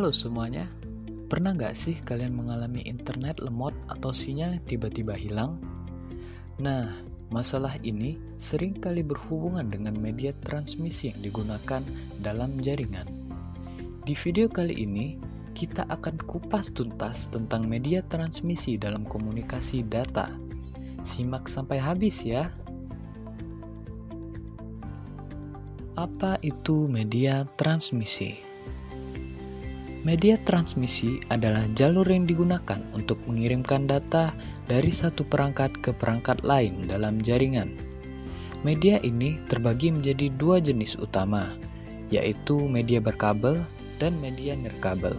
Halo semuanya, pernah nggak sih kalian mengalami internet lemot atau sinyal yang tiba-tiba hilang? Nah, masalah ini sering kali berhubungan dengan media transmisi yang digunakan dalam jaringan. Di video kali ini, kita akan kupas tuntas tentang media transmisi dalam komunikasi data. Simak sampai habis ya. Apa itu media transmisi? Media transmisi adalah jalur yang digunakan untuk mengirimkan data dari satu perangkat ke perangkat lain dalam jaringan. Media ini terbagi menjadi dua jenis utama, yaitu media berkabel dan media nirkabel.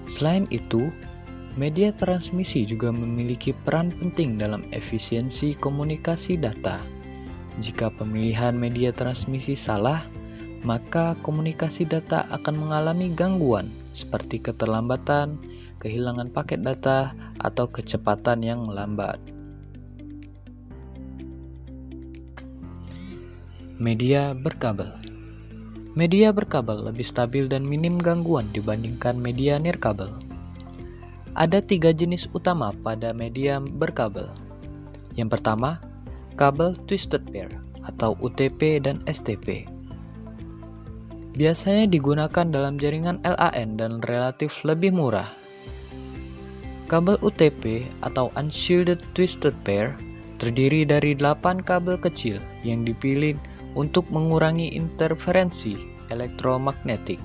Selain itu, media transmisi juga memiliki peran penting dalam efisiensi komunikasi data. Jika pemilihan media transmisi salah, maka komunikasi data akan mengalami gangguan seperti keterlambatan, kehilangan paket data, atau kecepatan yang lambat. Media berkabel. Media berkabel lebih stabil dan minim gangguan dibandingkan media nirkabel. Ada 3 jenis utama pada media berkabel. Yang pertama, kabel twisted pair atau UTP dan STP. Biasanya digunakan dalam jaringan LAN dan relatif lebih murah. Kabel UTP atau Unshielded Twisted Pair terdiri dari 8 kabel kecil yang dipilih untuk mengurangi interferensi elektromagnetik.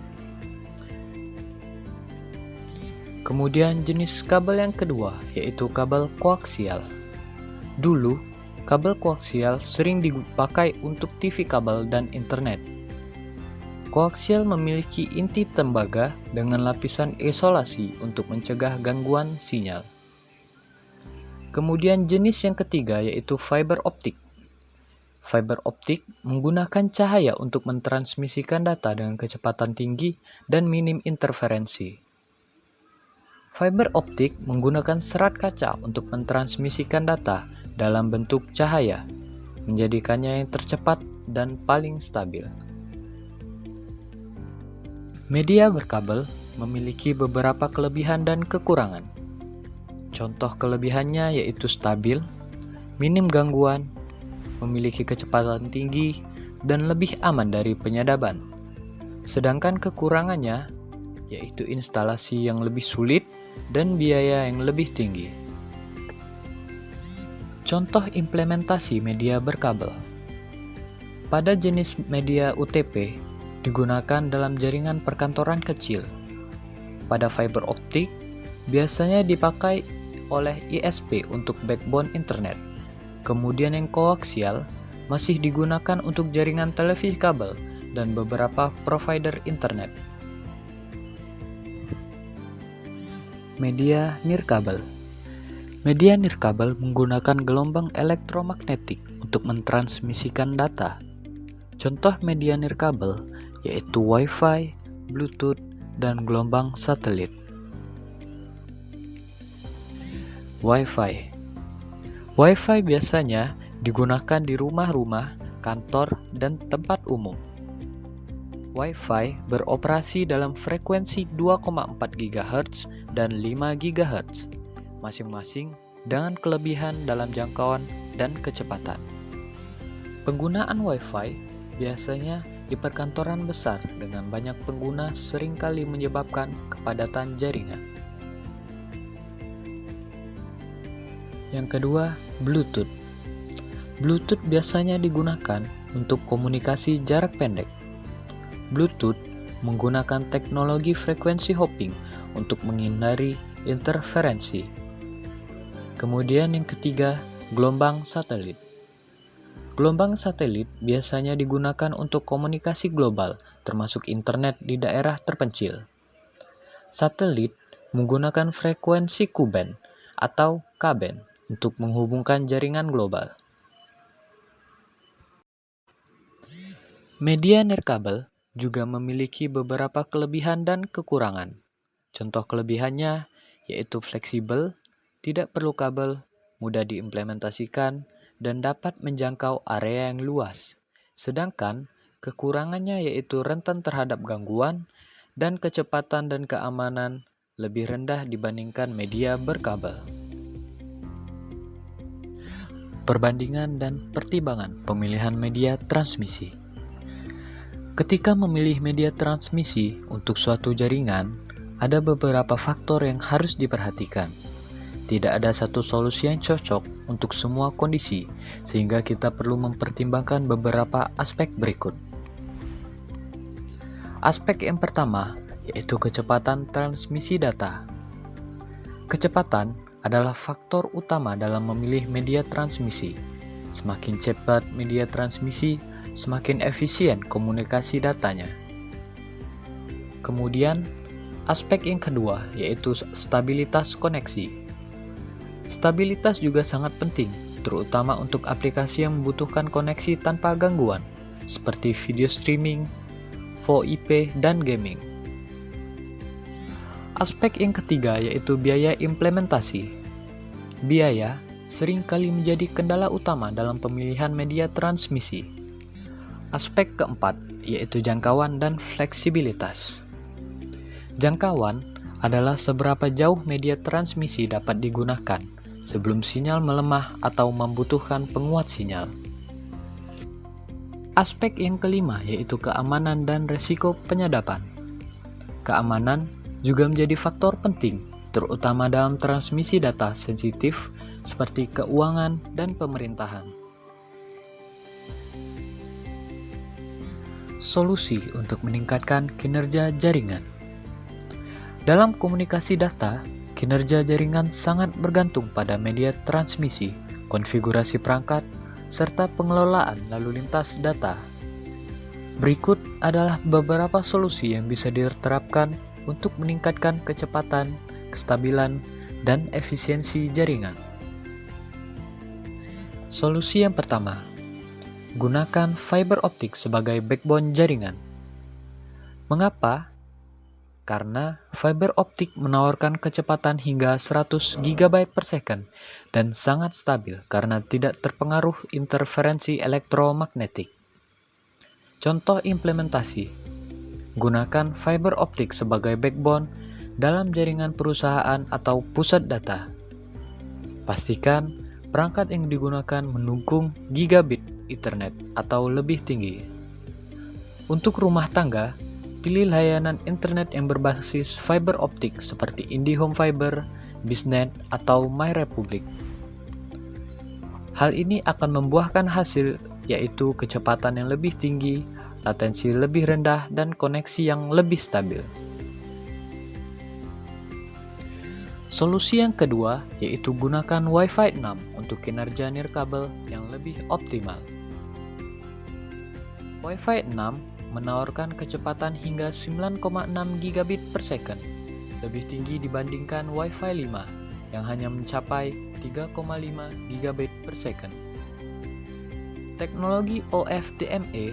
Kemudian jenis kabel yang kedua yaitu kabel koaksial. Dulu, kabel koaksial sering dipakai untuk TV kabel dan internet. Koaksial memiliki inti tembaga dengan lapisan isolasi untuk mencegah gangguan sinyal. Kemudian jenis yang ketiga yaitu fiber optik. Fiber optik menggunakan cahaya untuk mentransmisikan data dengan kecepatan tinggi dan minim interferensi. Fiber optik menggunakan serat kaca untuk mentransmisikan data dalam bentuk cahaya, menjadikannya yang tercepat dan paling stabil. Media berkabel memiliki beberapa kelebihan dan kekurangan. Contoh kelebihannya yaitu stabil, minim gangguan, memiliki kecepatan tinggi, dan lebih aman dari penyadapan. Sedangkan kekurangannya yaitu instalasi yang lebih sulit dan biaya yang lebih tinggi. Contoh implementasi media berkabel. Pada jenis media UTP digunakan dalam jaringan perkantoran kecil. Pada fiber optik biasanya dipakai oleh ISP untuk backbone internet. Kemudian yang koaksial masih digunakan untuk jaringan televisi kabel dan beberapa provider internet. Media nirkabel. Media nirkabel menggunakan gelombang elektromagnetik untuk mentransmisikan data. Contoh media nirkabel yaitu Wi-Fi, Bluetooth, dan gelombang satelit. Wi-Fi. Wi-Fi biasanya digunakan di rumah-rumah, kantor, dan tempat umum. Wi-Fi beroperasi dalam frekuensi 2,4 GHz dan 5 GHz, masing-masing dengan kelebihan dalam jangkauan dan kecepatan. Penggunaan Wi-Fi biasanya di perkantoran besar dengan banyak pengguna seringkali menyebabkan kepadatan jaringan. Yang kedua, Bluetooth. Bluetooth biasanya digunakan untuk komunikasi jarak pendek. Bluetooth menggunakan teknologi frekuensi hopping untuk menghindari interferensi. Kemudian yang ketiga, gelombang satelit. Gelombang satelit biasanya digunakan untuk komunikasi global, termasuk internet di daerah terpencil. Satelit menggunakan frekuensi Ku-band atau Ka-band untuk menghubungkan jaringan global. Media nirkabel juga memiliki beberapa kelebihan dan kekurangan. Contoh kelebihannya yaitu fleksibel, tidak perlu kabel, mudah diimplementasikan, dan dapat menjangkau area yang luas. Sedangkan kekurangannya yaitu rentan terhadap gangguan dan kecepatan dan keamanan lebih rendah dibandingkan media berkabel. Perbandingan dan pertimbangan pemilihan media transmisi. Ketika memilih media transmisi untuk suatu jaringan, ada beberapa faktor yang harus diperhatikan. Tidak ada satu solusi yang cocok untuk semua kondisi, sehingga kita perlu mempertimbangkan beberapa aspek berikut. Aspek yang pertama yaitu kecepatan transmisi data. Kecepatan adalah faktor utama dalam memilih media transmisi. Semakin cepat media transmisi, semakin efisien komunikasi datanya. Kemudian, aspek yang kedua yaitu stabilitas koneksi. Stabilitas juga sangat penting, terutama untuk aplikasi yang membutuhkan koneksi tanpa gangguan, seperti video streaming, VoIP, dan gaming. Aspek yang ketiga yaitu biaya implementasi. Biaya seringkali menjadi kendala utama dalam pemilihan media transmisi. Aspek keempat yaitu jangkauan dan fleksibilitas. Jangkauan adalah seberapa jauh media transmisi dapat digunakan sebelum sinyal melemah atau membutuhkan penguat sinyal. Aspek yang kelima yaitu keamanan dan resiko penyadapan. Keamanan juga menjadi faktor penting, terutama dalam transmisi data sensitif seperti keuangan dan pemerintahan. Solusi untuk meningkatkan kinerja jaringan. Dalam komunikasi data, kinerja jaringan sangat bergantung pada media transmisi, konfigurasi perangkat, serta pengelolaan lalu lintas data. Berikut adalah beberapa solusi yang bisa diterapkan untuk meningkatkan kecepatan, kestabilan, dan efisiensi jaringan. Solusi yang pertama, gunakan fiber optik sebagai backbone jaringan. Mengapa? Karena fiber optik menawarkan kecepatan hingga 100 GB per second dan sangat stabil karena tidak terpengaruh interferensi elektromagnetik. Contoh implementasi: gunakan fiber optik sebagai backbone dalam jaringan perusahaan atau pusat data. Pastikan perangkat yang digunakan mendukung gigabit Ethernet atau lebih tinggi. Untuk rumah tangga, pilih layanan internet yang berbasis fiber optik seperti IndiHome Fiber, Biznet, atau MyRepublic. Hal ini akan membuahkan hasil yaitu kecepatan yang lebih tinggi, latensi lebih rendah, dan koneksi yang lebih stabil. Solusi yang kedua yaitu gunakan Wi-Fi 6 untuk kinerja nirkabel yang lebih optimal. Wi-Fi 6 menawarkan kecepatan hingga 9,6 gigabit per second, lebih tinggi dibandingkan Wi-Fi 5 yang hanya mencapai 3,5 gigabit per second. Teknologi OFDMA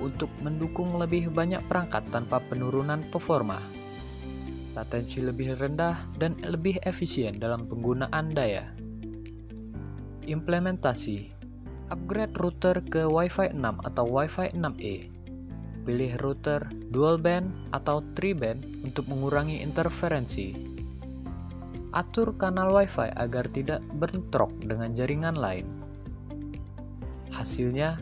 untuk mendukung lebih banyak perangkat tanpa penurunan performa, latensi lebih rendah, dan lebih efisien dalam penggunaan daya. Implementasi: upgrade router ke Wi-Fi 6 atau Wi-Fi 6E. Pilih router dual band atau 3 band untuk mengurangi interferensi. Atur kanal Wi-Fi agar tidak bentrok dengan jaringan lain. Hasilnya,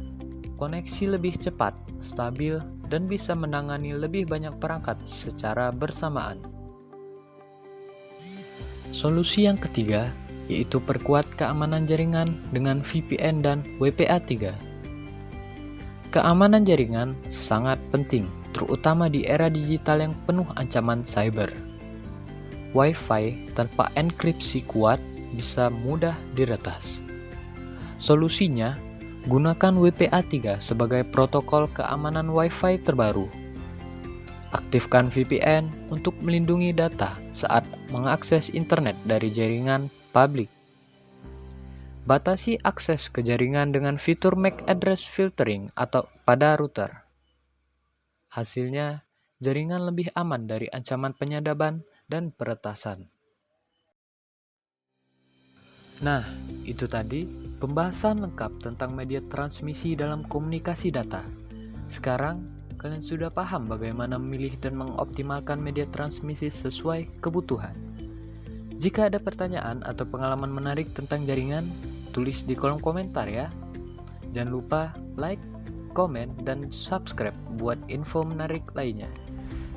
koneksi lebih cepat, stabil, dan bisa menangani lebih banyak perangkat secara bersamaan. Solusi yang ketiga yaitu perkuat keamanan jaringan dengan VPN dan WPA3. Keamanan jaringan sangat penting, terutama di era digital yang penuh ancaman cyber. Wi-Fi tanpa enkripsi kuat bisa mudah diretas. Solusinya, gunakan WPA3 sebagai protokol keamanan Wi-Fi terbaru. Aktifkan VPN untuk melindungi data saat mengakses internet dari jaringan publik. Batasi akses ke jaringan dengan fitur MAC address filtering atau pada router. Hasilnya, jaringan lebih aman dari ancaman penyadapan dan peretasan. Nah, itu tadi pembahasan lengkap tentang media transmisi dalam komunikasi data. Sekarang, kalian sudah paham bagaimana memilih dan mengoptimalkan media transmisi sesuai kebutuhan. Jika ada pertanyaan atau pengalaman menarik tentang jaringan, tulis di kolom komentar ya. Jangan lupa like, komen, dan subscribe buat info menarik lainnya.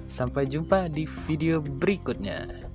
Sampai jumpa di video berikutnya.